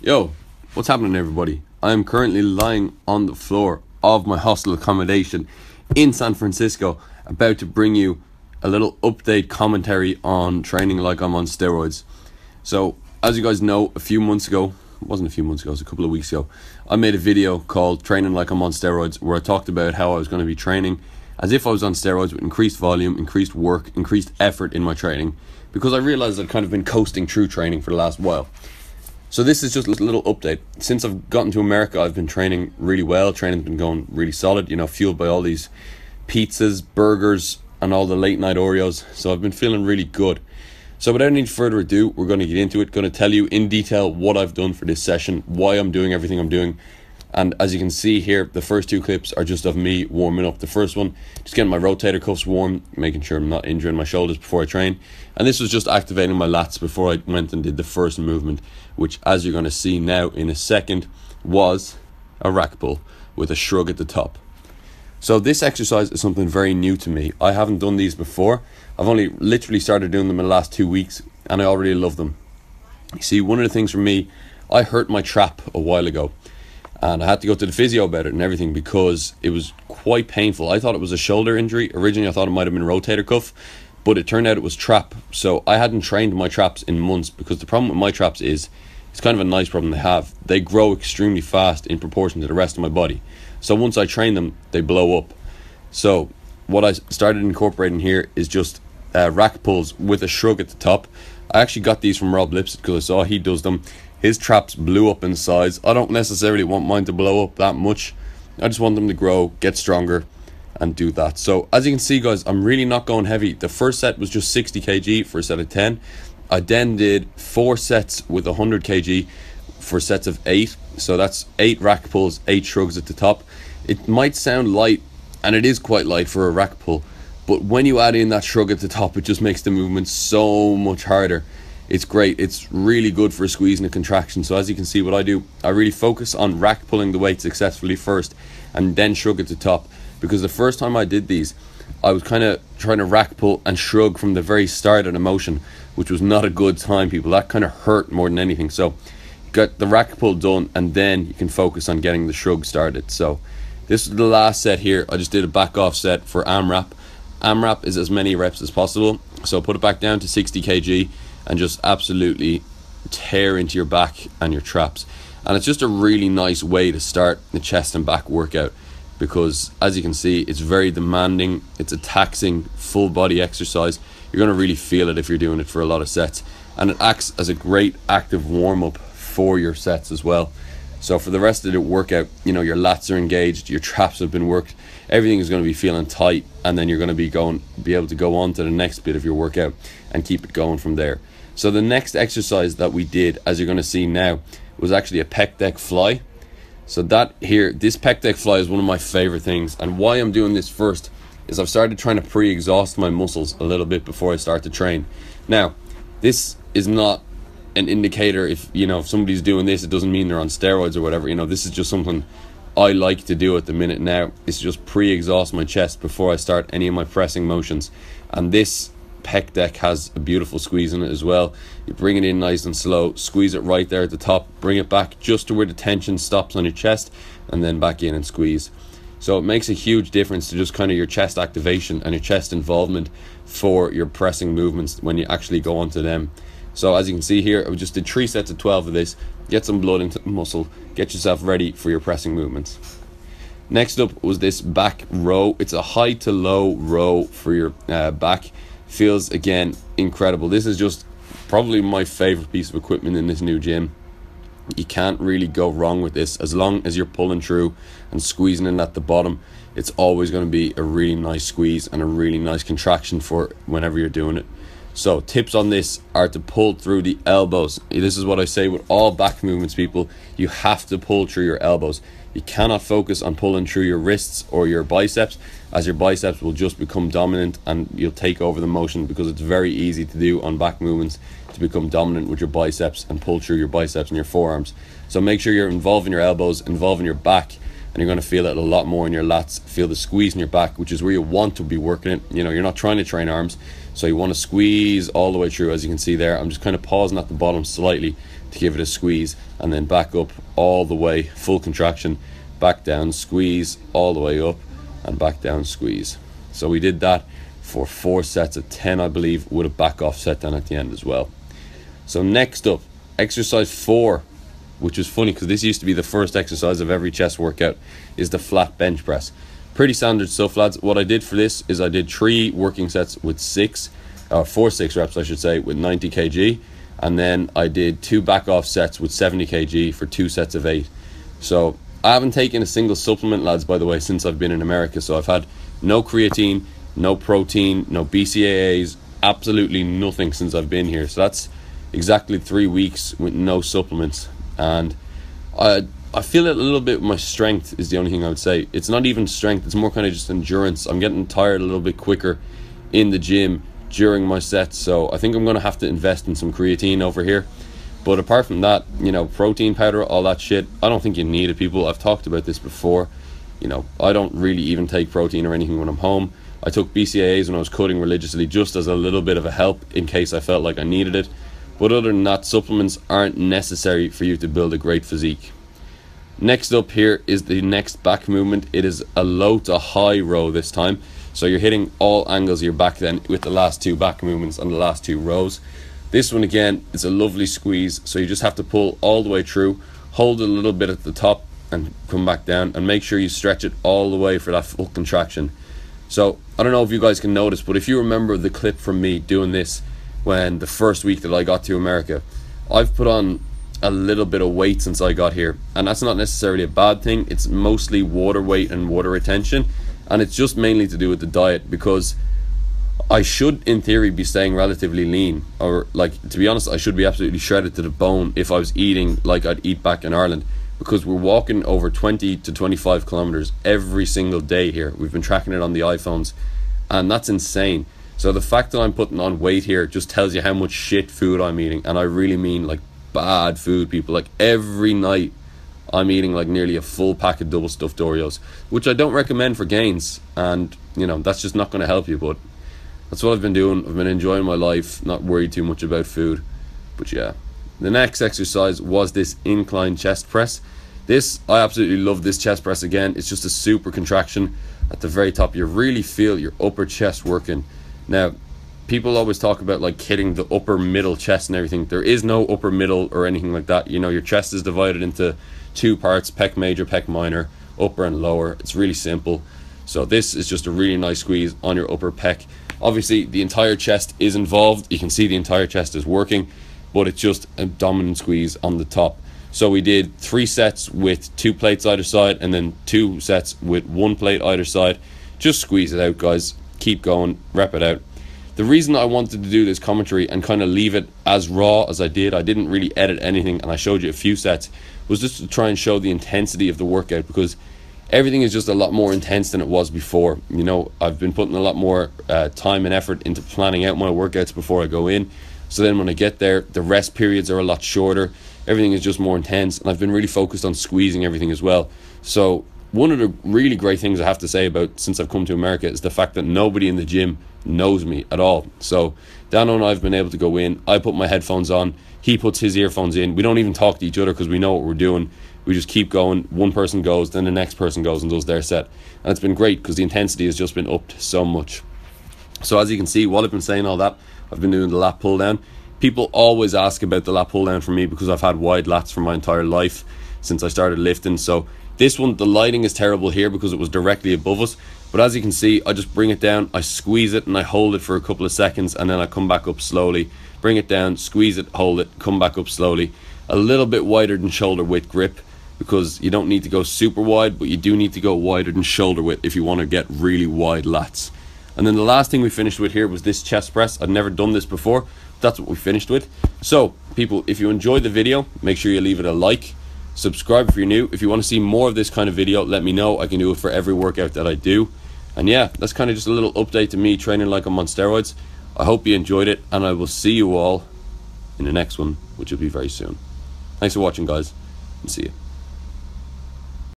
Yo, what's happening, everybody? I'm currently lying on the floor of my hostel accommodation in San Francisco, about to bring you a little update commentary on training like I'm on steroids. So, as you guys know, it was a couple of weeks ago, I made a video called Training Like I'm on Steroids, where I talked about how I was going to be training as if I was on steroids, with increased volume, increased work, increased effort in my training, because I realized I'd kind of been coasting through training for the last while. So this is just a little update. Since I've gotten to America, I've been training really well. Training's been going really solid, fueled by all these pizzas, burgers, and all the late night Oreos. So I've been feeling really good. So without any further ado, we're going to get into it. Going to tell you in detail what I've done for this session, why I'm doing everything I'm doing. And as you can see here, the first two clips are just of me warming up. The first one, just getting my rotator cuffs warm, making sure I'm not injuring my shoulders before I train. And this was just activating my lats before I went and did the first movement, which, as you're going to see now in a second, was a rack pull with a shrug at the top. So this exercise is something very new to me. I haven't done these before. I've only literally started doing them in the last 2 weeks, and I already love them. You see, one of the things for me, I hurt my trap a while ago, and I had to go to the physio about it and everything because it was quite painful. I thought it was a shoulder injury. Originally, I thought it might have been rotator cuff, but it turned out it was trap. So I hadn't trained my traps in months, because the problem with my traps is, it's kind of a nice problem to have. They grow extremely fast in proportion to the rest of my body. So once I train them, they blow up. So what I started incorporating here is just rack pulls with a shrug at the top. I actually got these from Rob Lipsett because I saw he does them. His traps blew up in size. I don't necessarily want mine to blow up that much. I just want them to grow, get stronger, and do that. So as you can see, guys, I'm really not going heavy. The first set was just 60 kg for a set of 10. I then did 4 sets with 100 kg for sets of 8. So that's 8 rack pulls, 8 shrugs at the top. It might sound light, and it is quite light for a rack pull, but when you add in that shrug at the top, it just makes the movement so much harder. It's great. It's really good for squeeze and a contraction. So as you can see, what I do, I really focus on rack pulling the weight successfully first, and then shrug at the top. Because the first time I did these, I was kind of trying to rack pull and shrug from the very start of the motion, which was not a good time, people. That kind of hurt more than anything. So get the rack pull done, and then you can focus on getting the shrug started. So this is the last set here. I just did a back off set for AMRAP. AMRAP is as many reps as possible. So put it back down to 60 kg and just absolutely tear into your back and your traps. And it's just a really nice way to start the chest and back workout, because as you can see, it's very demanding. It's a taxing full body exercise. You're going to really feel it if you're doing it for a lot of sets, and it acts as a great active warm-up for your sets as well. So for the rest of the workout, your lats are engaged, your traps have been worked, everything is going to be feeling tight, and then you're going to be able to go on to the next bit of your workout and keep it going from there. So the next exercise that we did, as you're going to see now, was actually a PEC Fly. So this PEC Fly is one of my favorite things, and why I'm doing this first is I've started trying to pre-exhaust my muscles a little bit before I start to train. Now, this is not an indicator if somebody's doing this, it doesn't mean they're on steroids or whatever. This is just something I like to do at the minute now. It's just pre-exhaust my chest before I start any of my pressing motions. And this PEC deck has a beautiful squeeze in it as well. You bring it in nice and slow, squeeze it right there at the top, bring it back just to where the tension stops on your chest, and then back in and squeeze. So it makes a huge difference to just kind of your chest activation and your chest involvement for your pressing movements when you actually go onto them. So as you can see here, I just did 3 sets of 12 of this. Get some blood into the muscle, get yourself ready for your pressing movements. Next up was this back row. It's a high to low row for your back. Feels, again, incredible. This is just probably my favorite piece of equipment in this new gym. You can't really go wrong with this. As long as you're pulling through and squeezing in at the bottom, it's always going to be a really nice squeeze and a really nice contraction for whenever you're doing it. So tips on this are to pull through the elbows. This is what I say with all back movements, people. You have to pull through your elbows. You cannot focus on pulling through your wrists or your biceps, as your biceps will just become dominant and you'll take over the motion, because it's very easy to do on back movements to become dominant with your biceps and pull through your biceps and your forearms. So make sure you're involving your elbows, involving your back, and you're going to feel it a lot more in your lats. Feel the squeeze in your back, which is where you want to be working it. You're not trying to train arms, so you want to squeeze all the way through. As you can see there, I'm just kind of pausing at the bottom slightly to give it a squeeze, and then back up all the way, full contraction, back down, squeeze, all the way up, and back down, squeeze. So we did that for 4 sets of 10, I believe, with a back off set down at the end as well. So next up, exercise 4, which is funny because this used to be the first exercise of every chest workout, is the flat bench press. Pretty standard stuff, lads. What I did for this is I did 3 working sets with 4 6 reps, I should say, with 90 kg, and then I did 2 back off sets with 70 kg for 2 sets of 8. So I haven't taken a single supplement, lads, by the way, since I've been in America. So I've had no creatine, no protein, no BCAAs, absolutely nothing since I've been here. So that's exactly 3 weeks with no supplements. And I feel it a little bit with my strength is the only thing I would say. It's not even strength, it's more kind of just endurance. I'm getting tired a little bit quicker in the gym during my sets, so I think I'm going to have to invest in some creatine over here. But apart from that, you know, protein powder, all that shit, I don't think you need it, people. I've talked about this before. You know, I don't really even take protein or anything when I'm home. I took BCAAs when I was cutting religiously, just as a little bit of a help in case I felt like I needed it. But other than that, supplements aren't necessary for you to build a great physique. Next up here is the next back movement. It is a low to high row this time. So you're hitting all angles of your back then with the last 2 back movements on the last 2 rows. This one again is a lovely squeeze. So you just have to pull all the way through, hold it a little bit at the top and come back down, and make sure you stretch it all the way for that full contraction. So I don't know if you guys can notice, but if you remember the clip from me doing this when the first week that I got to America, I've put on a little bit of weight since I got here, and that's not necessarily a bad thing. It's mostly water weight and water retention, and it's just mainly to do with the diet, because I should in theory be staying relatively lean, or like, to be honest, I should be absolutely shredded to the bone if I was eating like I'd eat back in Ireland, because we're walking over 20 to 25 kilometers every single day here. We've been tracking it on the iPhones, and that's insane. So the fact that I'm putting on weight here just tells you how much shit food I'm eating, and I really mean like bad food, people. Like every night I'm eating like nearly a full pack of double stuffed Oreos, which I don't recommend for gains, and you know, that's just not going to help you. But that's what I've been doing. I've been enjoying my life, not worried too much about food. But yeah, the next exercise was this incline chest press. I absolutely love this chest press. Again, it's just a super contraction at the very top. You really feel your upper chest working. Now, people always talk about like hitting the upper middle chest and everything. There is no upper middle or anything like that. You know, your chest is divided into 2 parts, pec major, pec minor, upper and lower. It's really simple. So this is just a really nice squeeze on your upper pec. Obviously the entire chest is involved. You can see the entire chest is working, but it's just a dominant squeeze on the top. So we did 3 sets with 2 plates either side, and then 2 sets with 1 plate either side. Just squeeze it out, guys. Keep going, rep it out. The reason I wanted to do this commentary and kind of leave it as raw as I didn't really edit anything, and I showed you a few sets, was just to try and show the intensity of the workout, because everything is just a lot more intense than it was before. You know, I've been putting a lot more time and effort into planning out my workouts before I go in, so then when I get there, the rest periods are a lot shorter. Everything is just more intense, and I've been really focused on squeezing everything as well. So one of the really great things I have to say about since I've come to America is the fact that nobody in the gym knows me at all. So Dano and I have been able to go in, I put my headphones on, he puts his earphones in. We don't even talk to each other because we know what we're doing. We just keep going. One person goes, then the next person goes and does their set. And it's been great because the intensity has just been upped so much. So as you can see, while I've been saying all that, I've been doing the lat pull down. People always ask about the lat pull down for me because I've had wide lats for my entire life since I started lifting. So this one, the lighting is terrible here because it was directly above us. But as you can see, I just bring it down, I squeeze it and I hold it for a couple of seconds, and then I come back up slowly. Bring it down, squeeze it, hold it, come back up slowly. A little bit wider than shoulder width grip, because you don't need to go super wide, but you do need to go wider than shoulder width if you want to get really wide lats. And then the last thing we finished with here was this chest press. I'd never done this before. That's what we finished with. So people, if you enjoyed the video, make sure you leave it a like. Subscribe if you're new. If you want to see more of this kind of video, let me know. I can do it for every workout that I do. And yeah, that's kind of just a little update to me training like I'm on steroids. I hope you enjoyed it, and I will see you all in the next one, which will be very soon. Thanks for watching, guys, and see you.